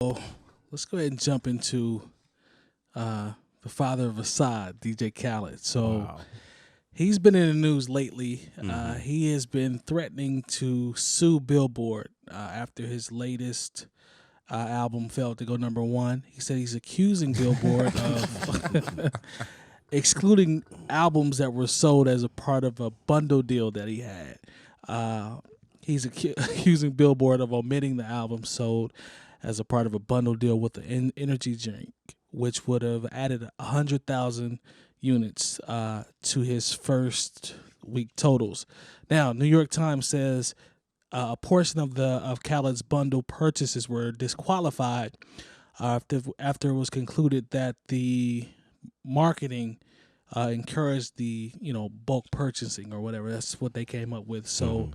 So let's go ahead and jump into the father of Assad, DJ Khaled. So he's been in the news lately. He has been threatening to sue Billboard after his latest album failed to go #1. He said he's accusing Billboard of excluding albums that were sold as a part of a bundle deal that he had. He's accusing Billboard of omitting the album sold as a part of a bundle deal with the energy drink, which would have added 100,000 units to his first week totals. Now, New York Times says a portion of Khaled's bundle purchases were disqualified after it was concluded that the marketing encouraged the bulk purchasing or whatever. That's what they came up with. So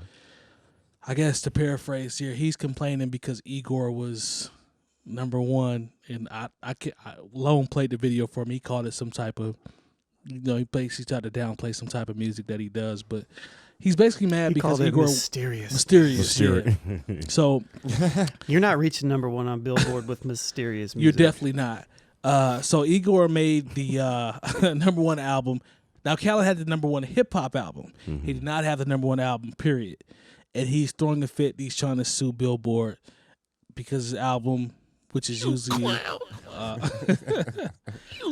I guess to paraphrase here, he's complaining because Igor was #1, and I Lone played the video for me. He called it some type of, he basically tried to downplay some type of music that he does, but he's basically mad because Igor mysterious. Yeah. So you're not reaching #1 on Billboard with mysterious music. You're definitely not. So Igor made the #1 album. Now Khaled had the #1 hip hop album. He did not have the #1 album, period. And he's throwing a fit. He's trying to sue Billboard because his album, which is usually,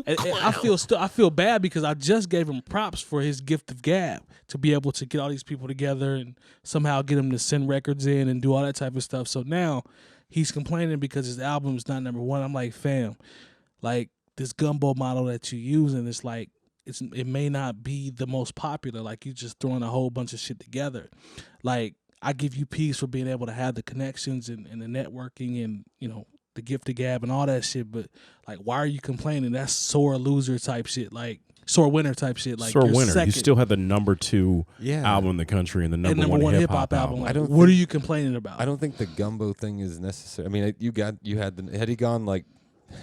I feel bad because I just gave him props for his gift of gab to be able to get all these people together and somehow get them to send records in and do all that type of stuff. So now he's complaining because his album is not #1. I'm like, fam, like this gumbo model that you're using is like, it may not be the most popular. Like you just throwing a whole bunch of shit together. Like I give you peace for being able to have the connections and the networking and the gift of gab and all that shit. But like, why are you complaining? That's sore loser type shit. Like sore winner type shit. Like sore winner. Second. You still have the #2 album in the country and the #1 hip hop album. Like, what are you complaining about? I don't think the gumbo thing is necessary. I mean, had he gone like,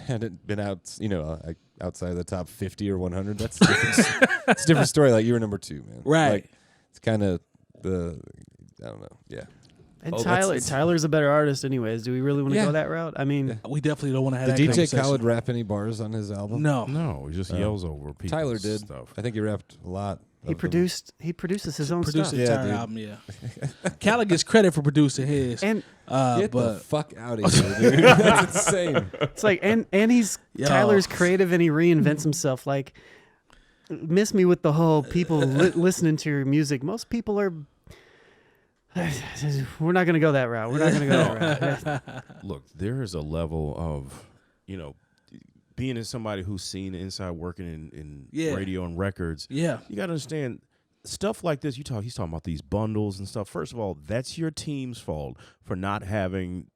had it been out, outside of the top 50 or 100, that's a different story. Like you were #2, man. Right. Like, it's kind of I don't know. Yeah. And Tyler's a better artist anyways. Do we really want to go that route? I mean, we definitely don't want to have Did that DJ conversation. Khaled rap any bars on his album? No. He just yells over people. Tyler did. Stuff. I think he rapped a lot. he produces his own stuff. The entire album, yeah. Khaled gets credit for producing his. And get but the fuck out of here, dude. That's insane. it's like, and he's Tyler's creative and he reinvents himself. Like, miss me with the whole people listening to your music. Most people are. We're not going to go that route. We're not going to go that route. Look, there is a level of, being as somebody who's seen inside working in radio and records. Yeah. You got to understand stuff like this. He's talking about these bundles and stuff. First of all, that's your team's fault for not having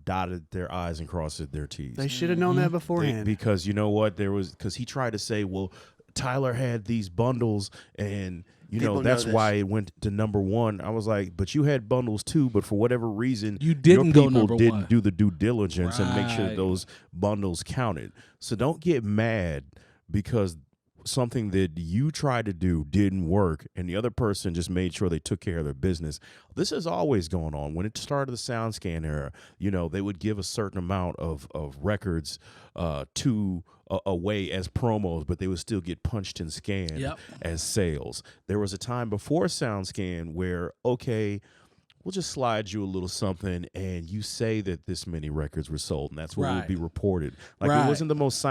dotted their I's and crossed their T's. They should have known that beforehand. Because you know what? Because he tried to say, well, Tyler had these bundles and that's why it went to #1. I was like, but you had bundles too, but for whatever reason, you didn't your go people #1. didn't do the due diligence and make sure those bundles counted. So don't get mad because something that you tried to do didn't work and the other person just made sure they took care of their business. This is always going on. When it started the SoundScan era, they would give a certain amount of records to away as promos, but they would still get punched and scanned as sales. There was a time before SoundScan where, okay, we'll just slide you a little something and you say that this many records were sold and that's what would be reported. Like it wasn't the most,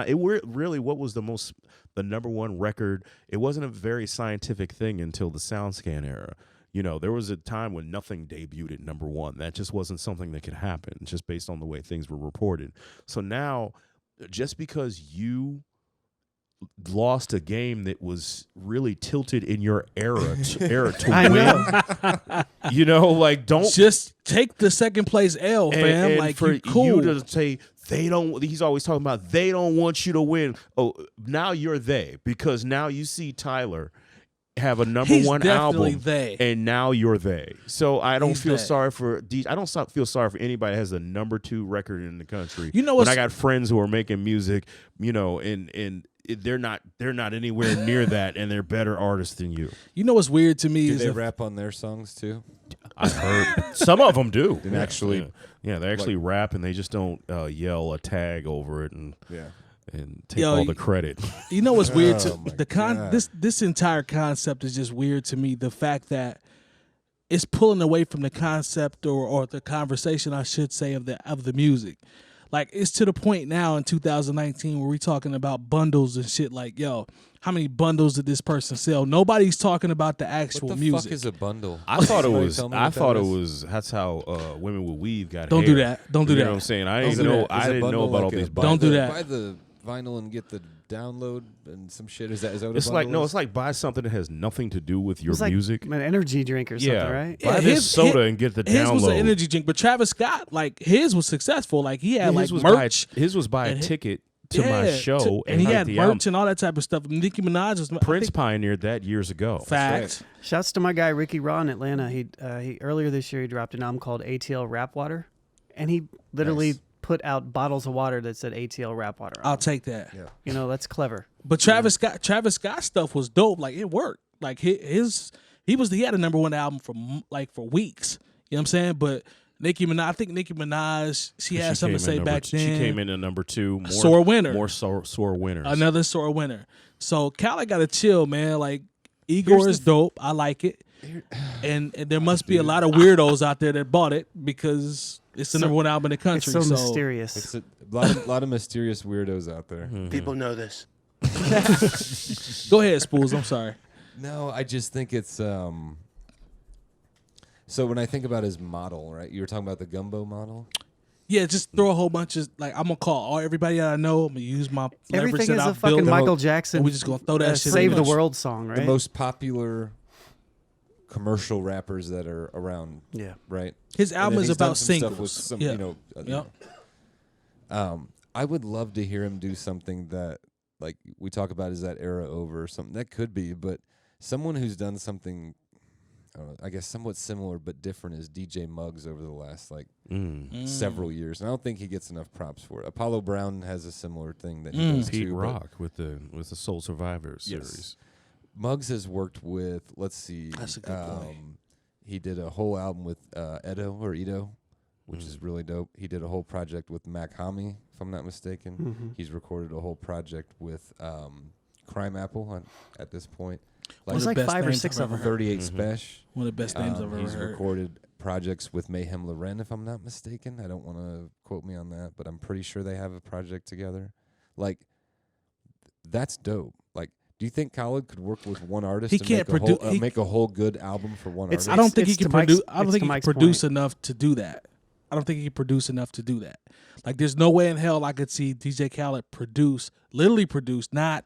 really what was the #1 record, it wasn't a very scientific thing until the SoundScan era. There was a time when nothing debuted at #1. That just wasn't something that could happen just based on the way things were reported. So now, just because you lost a game that was really tilted in your era to win, like don't just take the second place L, fam. And like for cool. you to say they don't. He's always talking about they don't want you to win. Oh, now you're they because now you see Tyler have a #1 album, and now you're they. So I don't feel sorry for I don't feel sorry for anybody that has a #2 record in the country. When I got friends who are making music, and they're not anywhere near that, and they're better artists than you. What's weird to me Do is they rap on their songs too? I heard some of them do. And actually, they actually rap and they just don't yell a tag over it and take all the credit. You know what's weird? This entire concept is just weird to me. The fact that it's pulling away from the concept or the conversation, I should say, of the music. Like, it's to the point now in 2019 where we're talking about bundles and shit. Like, yo, how many bundles did this person sell? Nobody's talking about the actual music. What the fuck is a bundle? I thought it was. That's how women with weave got. Don't hair. do that. Don't do that. You know what I'm saying? I didn't know about all these bundles. Don't do that. Buy the vinyl and get the download and some shit. Is that what it's a like? bundle No, is? it's like buy something that has nothing to do with your It's like music. an energy drink or something, right? Buy this soda and get the download. His was an energy drink, but Travis Scott, like, his was successful. Like, he had merch. His was buy a ticket to my show, and he had merch and all that type of stuff. Nicki Minaj was Prince pioneered that years ago. Facts. Right. Shouts to my guy Ricky Raw in Atlanta. He earlier this year he dropped an album called ATL Rap Water, and he literally put out bottles of water that said ATL Rap Water. I'll take that. Yeah. You know, that's clever. But Travis Scott stuff was dope. Like, it worked. Like, he had a #1 album for weeks. You know what I'm saying? But Nicki Minaj, she had something to say back then. She came in at #2. Sore winner. More sore winners. Another sore winner. So Khaled got to chill, man. Like, Igor is dope. I like it. And there must be a lot of weirdos out there that bought it because it's the #1 album in the country. It's so mysterious. It's a lot of mysterious weirdos out there. Mm-hmm. People know this. Go ahead, Spoolz. I'm sorry. No, I just think it's so when I think about his model, right? You were talking about the gumbo model. Yeah, just throw a whole bunch of, like, I'm gonna call everybody that I know. I'm gonna use my leverage Everything that is I've a fucking built. Michael Jackson. And we just gonna throw that shit. Save in the there. World song, right? The most popular commercial rappers that are around. Yeah. Right. His album is about singles. singles. Some, yeah. You know, I would love to hear him do something that, like we talk about, is that era over or something? That could be, but someone who's done something, I guess somewhat similar but different is DJ Muggs over the last several years. And I don't think he gets enough props for it. Apollo Brown has a similar thing that he does Pete too. Rock with the Soul Survivor series. Muggs has worked with, let's see, That's a good point. he did a whole album with Edo, which is really dope. He did a whole project with Mac Hami, if I'm not mistaken. Mm-hmm. He's recorded a whole project with Crime Apple at this point. It was like 5 or 6 of them. 38 Special. One of the best names I've ever He's heard. recorded projects with Mayhem Loren, if I'm not mistaken. I don't want to quote me on that, but I'm pretty sure they have a project together. Like, that's dope. Like, do you think Khaled could work with one artist and make a whole good album for one artist? I don't think he can produce. I don't think he can produce point. enough to do that. I don't think he can produce enough to do that. Like, there's no way in hell I could see DJ Khaled literally produce, not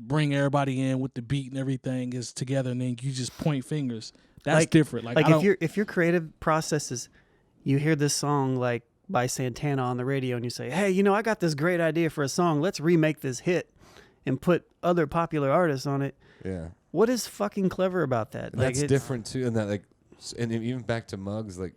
bring everybody in with the beat and everything is together, and then you just point fingers. That's different. Like if your creative process is, you hear this song like by Santana on the radio, and you say, "Hey, you know, I got this great idea for a song. Let's remake this hit and put other popular artists on it." Yeah. What is fucking clever about that? And that's different too, and that and even back to Muggs, like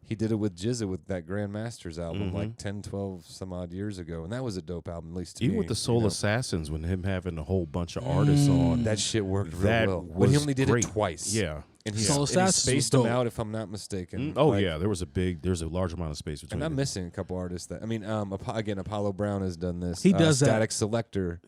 he did it with Jizza with that Grandmasters album like 10, 12 some odd years ago, and that was a dope album, at least to Even me. with the Soul Assassins, when him having a whole bunch of artists on, that shit worked that real well. But he only did great. it twice. Yeah. And he Soul Assassins spaced was them dope. out, if I'm not mistaken. Yeah, there's a large amount of space between And I'm them. missing a couple artists that again, Apollo Brown has done this. He does that. Static Selector.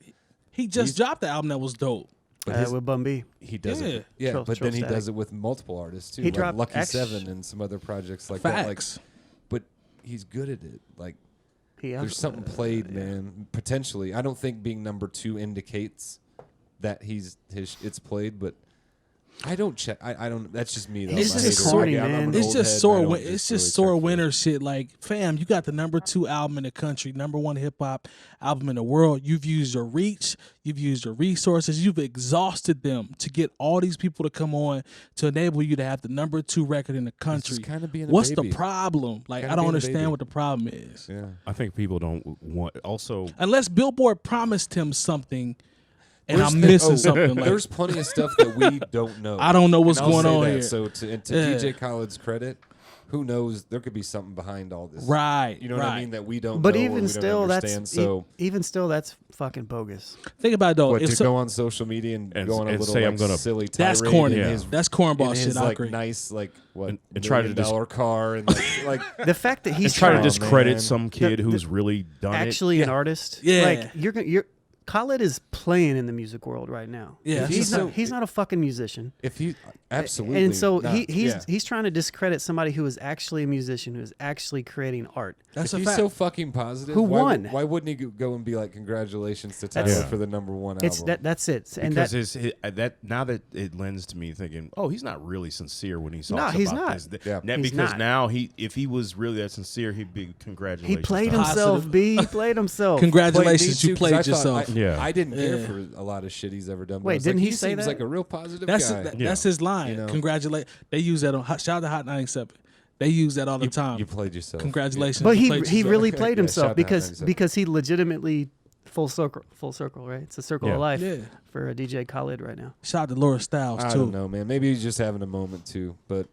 he just dropped the album that was dope. But with Bun B. he does Yeah. it. Yeah, Trill but then he Static. does it with multiple artists too. He like dropped Lucky X- 7 and some other projects like that. Like, Facts. but he's good at it. Like, He has- there's something played, man. Potentially, I don't think being #2 indicates that it's played, but I don't check. I don't. That's just me though. He's I'm a just hater. corny, I'm man. an It's old just head, sore. and I don't It's really just sore check for winner it. shit. Like, fam, you got the #2 album in the country, #1 hip hop album in the world. You've used your reach. You've used your resources. You've exhausted them to get all these people to come on to enable you to have the #2 record in the country. just kinda being a What's baby. the problem? Like, Kinda I don't being a understand baby. what the problem is. Yeah. I think people don't want. Also, Unless Billboard promised him something, and I'm missing something. Like, There's plenty of stuff that we don't know. I don't know what's And I'll going say on that. here. So to Yeah. DJ Khaled's credit, who knows? There could be something behind all this. Right. You know what I mean? That we don't But know or even we still, don't that's understand. So even still, that's fucking bogus. Think about it though. what, If to go on social media and go on a and little say like, I'm gonna, silly tirade that's corny. in his, That's cornball in shit. his I like agree. nice like what and try to $1 car and like The fact that he's try to trying discredit man. some kid who's really done actually an artist. Yeah. Like you're Khaled is playing in the music world right now. Yeah. He's not a fucking musician. if he absolutely And so not, he's trying to discredit somebody who is actually a musician, who is actually creating art. That's if a he's fact. so fucking positive, Who why, won? Why wouldn't he go and be like, "Congratulations to Tyler That's- for the #1 It's album"? that's it. And because that, that now that it lends to me thinking, oh, he's not really sincere when he talks No, about he's not. this. Yeah. He's Because not. now if he was really that sincere, he'd be congratulations. he played to us. himself. Positive. B. He played himself. Congratulations, Me you too, 'cause played I thought yourself. Yeah. I didn't care Yeah. for a lot of shit he's ever done. But Wait, I was didn't like, he say seems that? like a real positive That's guy. that's his line. You know? Congratulate. They use that on shout out to Hot 97. They use that all the time. You played yourself. Congratulations. But you he played he yourself. really Yeah, played shout himself out because 97. because he legitimately full circle, right? It's a circle Yeah. of life Yeah. for a DJ Khaled right now. Shout out to Laura Styles I too. don't know, man. Maybe he's just having a moment too. But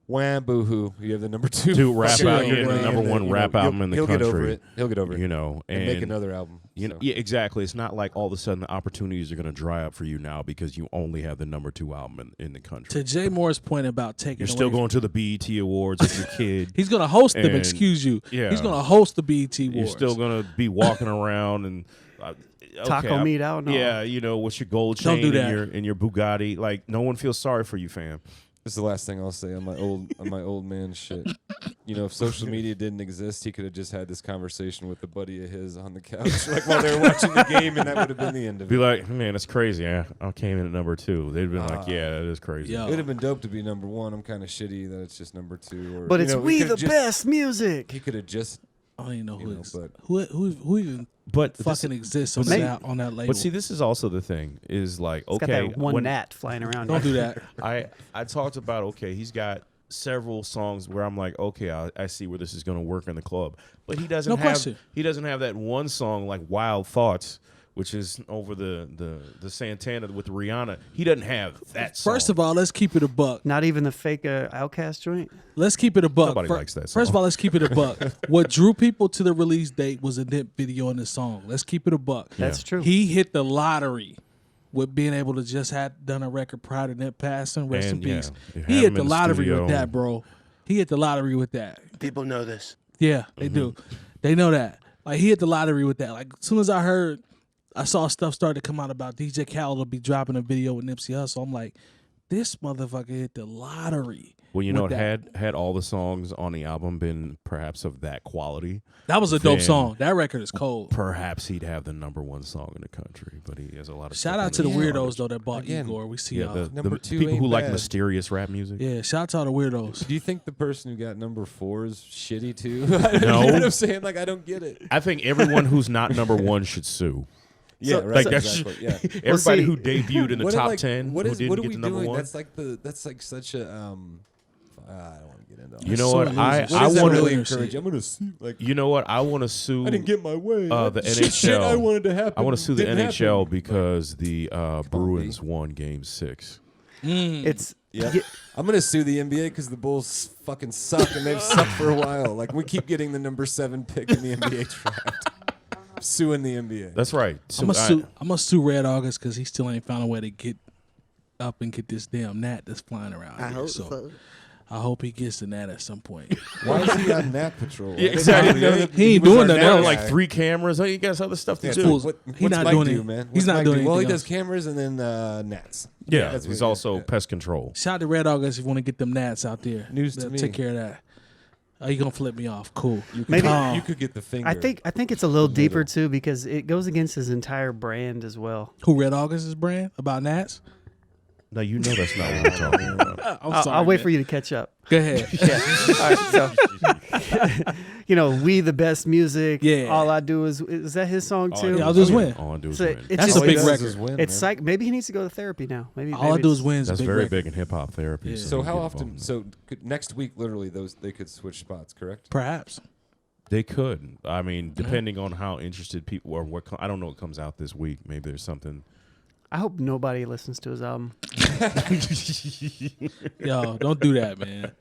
wham, boo-hoo. You have the #2 To rap Sure, out, yeah, the man. #1 rap album in the he'll country. Get over it. He'll get over it. You know, and make another album. You know, so. yeah, exactly. It's not like all of a sudden the opportunities are going to dry up for you now because you only have the #2 album in the country. To Jay Moore's point about taking You're still away going to the BET Awards with your kid. He's going to host them, And- excuse you. yeah. He's going to host the BET Awards. You're still going to be walking around and Taco meat out and all. Yeah, with your gold Don't chain do and that. your Bugatti. Like no one feels sorry for you, fam. This is the last thing I'll say on my old man shit. If social media didn't exist, he could have just had this conversation with a buddy of his on the couch, like while they were watching the game, and that would have been the end of Be it. like, man, that's crazy. I came in at #2. They'd been like, yeah, that is crazy. Yeah. It would have been dope to be #1. I'm kind of shitty that it's just #2. Or, But it's he we could've the just- best music. He could have just. I don't even know who but who even But fucking exists on but see- that label. But see, this is also the thing. Is like, It's okay, got that one when gnat flying around. don't here. do that. I talked about, okay, he's got several songs where I'm like, okay, I see where this is going to work in the club. But he doesn't No have question. he doesn't have that one song like Wild Thoughts, which is over the Santana with Rihanna. He doesn't have that song. First of all, let's keep it a buck. Not even the fake Outcast joint. Let's keep it a buck. Nobody likes that First song. of all, let's keep it a buck. What drew people to the release date was a Nip video in the song. Let's keep it a buck. That's true. He hit the lottery with being able to just have done a record prior to Nip passing. Rest And, in yeah, peace. you have He him hit in the the lottery studio. with that, bro. He hit the lottery with that. People know this. Yeah, they do. They know that. Like he hit the lottery with that. Like as soon as I saw stuff start to come out about DJ Khaled will be dropping a video with Nipsey Hussle. I'm like, this motherfucker hit the lottery. Well, you know, with it that. had all the songs on the album been perhaps of that quality, That was a dope then song. That record is cold. perhaps he'd have the #1 song in the country. But he has a lot of Shout stuff out on to the his weirdos garbage. though that bought Again, Igor. We see Yeah, y'all. the #2 people who ain't like bad. mysterious rap music. Yeah, shout out to all the weirdos. Do you think the person who got #4 is shitty too? No. You know what I'm saying? Like I don't get it. I think everyone who's not #1 should sue. Yeah, So- right. Like that's exactly. Yeah. everybody see, who debuted in the What, top like, 10 What who is? didn't What are get we to doing? #1. That's like such a. I don't want to get into. All You that. know what? So I losers. What I does that want really to- encourage? I'm gonna sue. Like You know what? I want to sue. I didn't get my way. the Shit I NHL. wanted to happen. I want to sue the didn't NHL happen. because the Bruins B. won Game 6. It's Yeah. y- I'm gonna sue the NBA because the Bulls fucking suck and they've sucked for a while. Like we keep getting the #7 pick in the NBA draft. Suing the NBA. That's right. So I'm gonna sue Red August because he still ain't found a way to get up and get this damn gnat that's flying around. I here. hope so. so. I hope he gets the gnat at some point. Why is he on Nat Patrol? Yeah, exactly. He ain't was doing on nothing there, else. like 3 cameras. Oh, you got other stuff to Yeah, do. Fools. What, He what's not Mike doing do, it. man? He's What's not Mike doing do? Well, he anything does cameras and then Nats. Yeah, That's he's what- also yeah. pest control. Shout out to Red August if you want to get them gnats out there. News to They'll me. Take care of that. Oh, you gonna flip me off? Cool. You could, Maybe- you could get the finger. I think it's a little deeper too because it goes against his entire brand as well. Who Red August's brand about gnats? No, you know that's not what we're talking about. I'll wait for you to catch up. Go ahead. Yeah. All right. So, we the best music. Yeah. All I do is that his song too? Yeah, I'll just win. All I do is So win. it's That's just, a big All he does record. is win, It's man. like maybe he needs to go to therapy now. Maybe All I maybe do is it's- win. That's big very record. big in hip hop therapy. Yeah. So you how get often? involved. So next week, literally, they could switch spots, correct? Perhaps. They could. I mean, depending on how interested people or what I don't know what comes out this week. Maybe there's something. I hope nobody listens to his album. Yo, don't do that, man.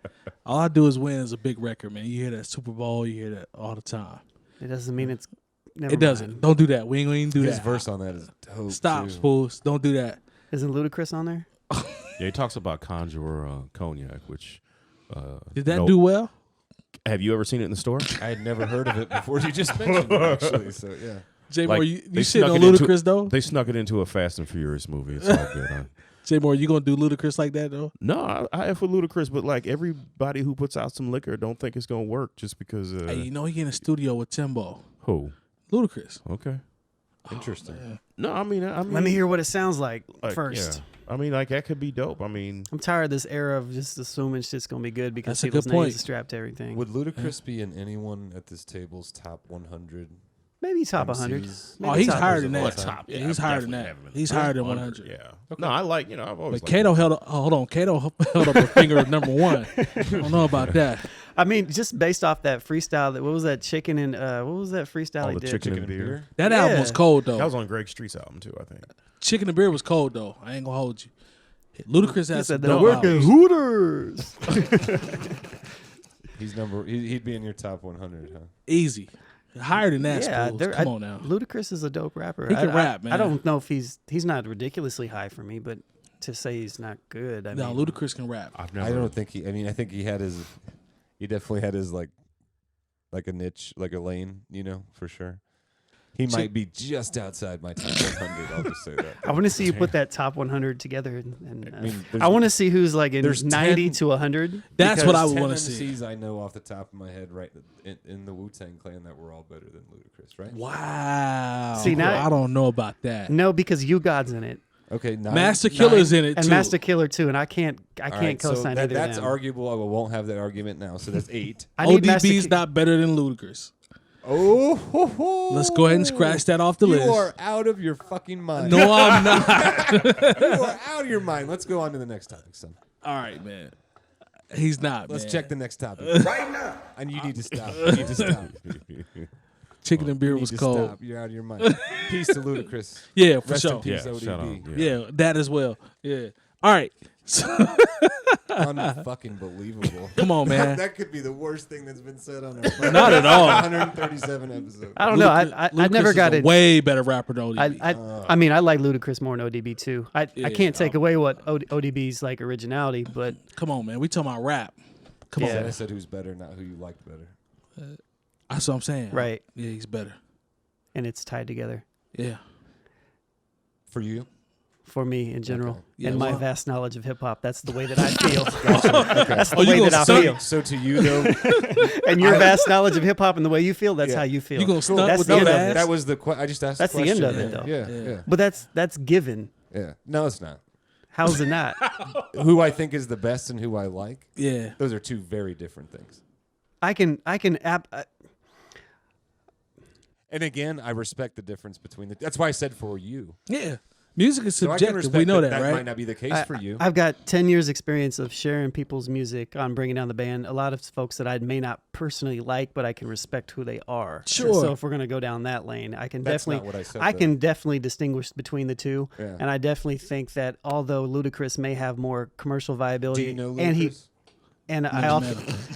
All I do is win is a big record, man. You hear that Super Bowl, you hear that all the time. It doesn't mean it's. Never It doesn't. mind. Don't do that. We ain't gonna even do His that. verse on that is dope. Stop, too. Spoolz. Don't do that. Isn't Ludacris on there? Yeah, he talks about 𝐀𝐁𝐎 𝗢𝗍, which Did that do well? Have you ever seen it in the store? I had never heard of it before you just mentioned it, actually. So yeah. J Like, Moore, you they shit on snuck it into- Ludacris though? They snuck it into a Fast and Furious movie. It's all good. Huh? J Moore, you gonna do Ludacris like that though? No, I F with Ludacris, but like everybody who puts out some liquor don't think it's gonna work just because. Hey, you know he in the studio with Timbo. Who? Ludacris. Okay. Interesting. No, I mean, Let me hear what it sounds like first. Yeah. I mean, like that could be dope. I mean, I'm tired of this era of just assuming shit's gonna be good because That's a people's good point. names are strapped to everything. Would Ludacris be in anyone at this table's top 100? Maybe top 100. MCs? Maybe Oh, he's top higher 100. than that. what, top? Yeah, Yeah, he's I higher than definitely that. have him in He's the higher than 100, 100. Yeah. No, I like. I've always. But liked Kato held up. Hold on, Kato held up a finger at number one. I don't know about that. I mean, just based off that freestyle, what was that chicken and what was that freestyle All he the did? chicken and beer. That Yeah. album was cold though. That was on Greg Street's album too, I think. Chicken and Beer was cold though. I ain't gonna hold you. Ludacris He has said some the dope working albums. Hooters. He's he'd be in your top 100, huh? Easy. Higher than that, Yeah, Spoolz. Come on now. Ludacris is a dope rapper. He can rap, I man. don't know if he's not ridiculously high for me, but to say he's not good, I No, mean, Ludacris can rap. I've never. I don't think he. I mean, I think he definitely had his like a niche, like a lane, for sure. He might be just outside my top 100. I'll just say that. I want to see you put that top 100 together, and I mean, I want to see who's like in there's 90 10 to 100. That's what I would 10 want to see. MCs I know off the top of my head, right in the Wu-Tang Clan, that were all better than Ludacris, right? Wow. See, now- I don't know about that. No, because You God's in it, Okay, Master Killer's in it and too. Master Killer too, and I can't All right, co-sign so either. that's of them. arguable. I won't have that argument now. So that's 8. I need Master ODB's Ki- not better than Ludacris. Oh, Let's go ahead and scratch that off the list. You are out of your fucking mind. No, I'm not. You are out of your mind. Let's go on to the next topic, son. All right, man. He's not. Let's man. check the next topic right now. And you need to stop. You need to stop. Chicken and beer You need was to cold. stop. You're out of your mind. Peace to Ludacris. Yeah, for Rest in sure. peace, Yeah, ODB. shout out. Yeah, that as well. Yeah. All right. So, Unfucking believable. come on, man. That could be the worst thing that's been said on our Not at all. 137 episodes. I don't know. I Ludacris never is got a it. way better rapper than ODB. I mean, I like Ludacris more than ODB too. I Yeah. can't take away what ODB's like originality, but Come on, man. We talking about rap. Come Yeah. on. I said who's better, not who you liked better. That's what I'm saying. right, Yeah, he's better. and it's tied together Yeah. For you? for me in general, Okay. Yeah, and my well- vast knowledge of hip hop. That's the way that I feel. That's the Oh, you way gonna that I suck- feel. So to you though, And your vast knowledge of hip hop and the way you feel, that's Yeah. how you feel. You gonna stunt That's with the no end of ass? it. that was the I just asked. That's the the end of question. it, though. Yeah. But that's given. Yeah. No, it's not. How's it not? Who I think is the best and who I like. Yeah. Those are two very different things. And again, I respect the difference between the. That's why I said for you. Yeah. Music is So I can subjective. respect We know that that, right? might not be the case for you. I've got 10 years experience of sharing people's music on Bringing Down the Band. A lot of folks that I may not personally like, but I can respect who they are. Sure. So if we're going to go down that lane, I can That's definitely not what I said, I though. can definitely distinguish between the two. Yeah. And I definitely think that although Ludacris may have more commercial viability Do you know and Ludacris?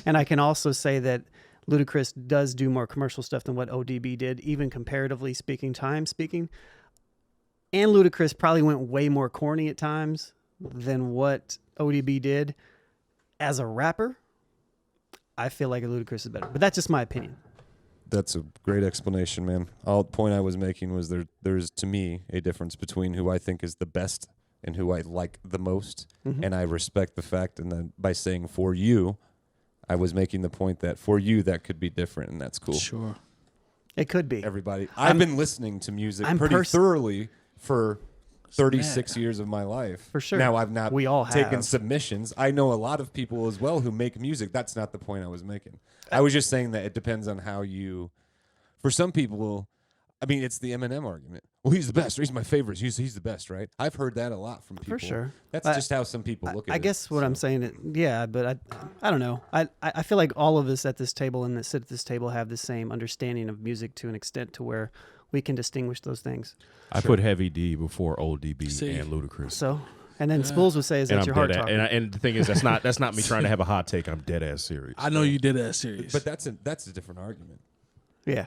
and I can also say that Ludacris does do more commercial stuff than what ODB did, even comparatively speaking, And Ludacris probably went way more corny at times than what ODB did. As a rapper, I feel like Ludacris is better. But that's just my opinion. That's a great explanation, man. All the point I was making was there's to me a difference between who I think is the best and who I like the most, and I respect the fact. And then by saying for you, I was making the point that for you that could be different, and that's cool. Sure. It could be. Everybody, I've been listening to music I'm pretty thoroughly for 36 years of my life. For sure. Now I've not We all taken have. submissions. I know a lot of people as well who make music. That's not the point I was making. I was just saying that it depends on how you. For some people, I mean, it's the Eminem argument. Well, he's the best. Or he's my favorite. He's the best, right? I've heard that a lot from people. For sure. That's just how some people look at it. I guess what I'm saying, but I don't know. I feel like all of us at this table and that sit at this table have the same understanding of music to an extent to where we can distinguish those things. I put Heavy D before Old DB and Ludacris. So, and then Spoolz would say, "Is that your heart talking?" And the thing is, that's not me trying to have a hot take. I'm dead ass serious. I know you did ass serious, but that's a different argument. Yeah.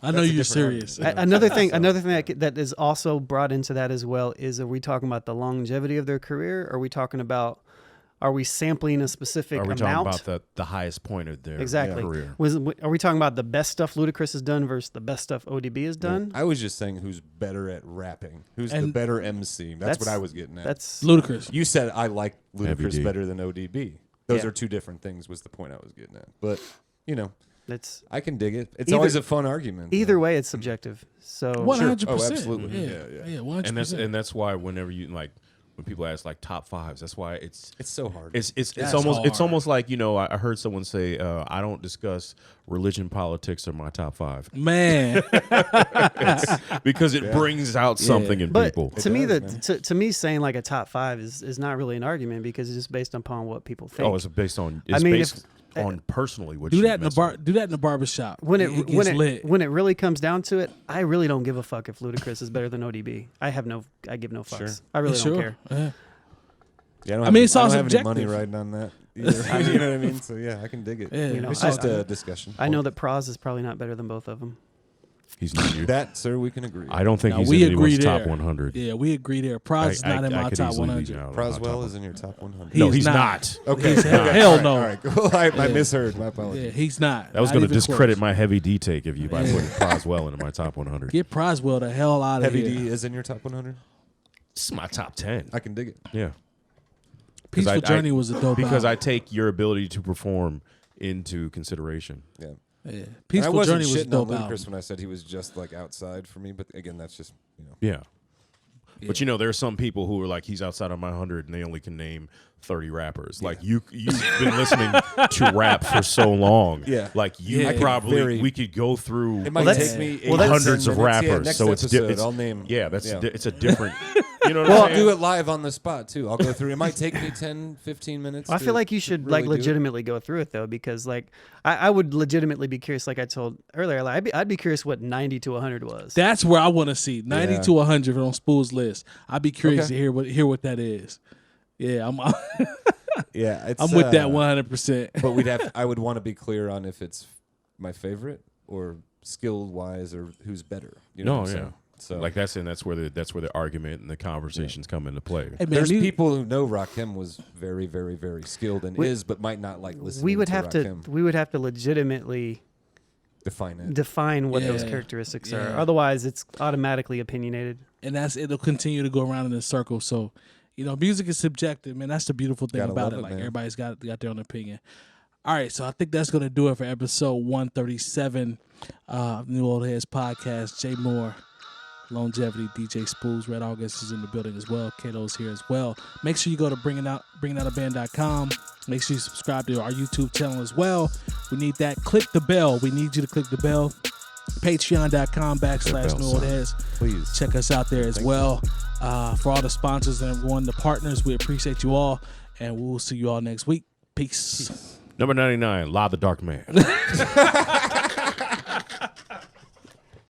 I know you're serious. Another thing that is also brought into that as well is: are we talking about the longevity of their career? Or are we talking about? Are we sampling a specific amount? Are we talking about the highest point of their career? Are we talking about the best stuff Ludacris has done versus the best stuff ODB has done? I was just saying who's better at rapping, who's the better MC. That's what I was getting at. That's Ludacris. You said I like Ludacris better than ODB. Those are two different things. Was the point I was getting at? But I can dig it. It's always a fun argument. Either way, it's subjective. So 100%. Oh, absolutely. Yeah, 100%. And that's why whenever you when people ask like top fives, that's why it's so hard. It's almost like I heard someone say I don't discuss religion, politics, or my top five. Man, because it brings out something in people. To me, saying like a top five is not really an argument because it's just based upon what people think. Oh, it's based on. Based on personally what you do that in the barbershop. When it lit. When it really comes down to it, I really don't give a fuck if Ludacris is better than ODB. I give no fucks. Sure. I really don't care. Yeah, it's all I don't have subjective. any money riding on that either. You know what I mean? So yeah, I can dig it. Yeah, it's just a discussion. I know that Praz is probably not better than both of them. He's not you. That, sir, we can agree. I don't think he's in anyone's top 100. Yeah, we agree there. Praz is not in my top 100. Proswell is in your top 100. No, he's not. Okay. Hell no. All right. Well, I misheard. My apologies. Yeah, he's not. That was going to discredit my Heavy D take by putting Proswell into my top 100. Get Proswell the hell out of here. Heavy D is in your top 100? It's my top 10. I can dig it. Yeah. Peaceful Journey was a dope because album. I take your ability to perform into consideration. Yeah. Yeah. Peaceful Journey was a dope album. Ludacris when I said he was just like outside for me, but again, that's just Yeah. But there are some people who are like, he's outside of my 100 and they only can name 30 rappers. Like you've been listening to rap for so long. Yeah. Like we could go through it might take me hundreds of rappers. Yeah, next so episode, I'll name. Yeah, it's a different. You know what I'm saying? I'll do it live on the spot too. I'll go through. It might take me 10, 15 minutes. Well, I feel like you should really legitimately go through it though, because I would legitimately be curious. Like I told earlier, I'd be curious what 90 to 100 was. That's where I want to see 90 to 100 on Spool's list. I'd be curious to hear what that is. Yeah, I'm. Yeah, I'm with that 100%. But I would want to be clear on if it's my favorite or skill wise or who's better. You know what I'm saying? So like that's where the argument and the conversations come into play. Hey, man, there's people who know Rakim was very, very, very skilled and but might not like listening. We would to have Rakim. to. We would have to legitimately define what those characteristics are. Otherwise, it's automatically opinionated. And it'll continue to go around in a circle. So, music is subjective, man. That's the beautiful thing about it. Like everybody's got their own opinion. All right, so I think that's gonna do it for episode 137 of New Old Heads Podcast. Jay Moore, Longevity, DJ Spoolz, Red August is in the building as well. Kato's here as well. Make sure you go to bringingoutaBand.com. Make sure you subscribe to our YouTube channel as well. We need that. Click the bell. We need you to click the bell. Patreon.com/New Old Heads. Please check us out there as well. For all the sponsors and everyone, the partners, we appreciate you all, and we'll see you all next week. Peace. Number 99, 𝐷𝗲𝗱 𝗛𝗲𝗱 𝗀𝐻𝐻.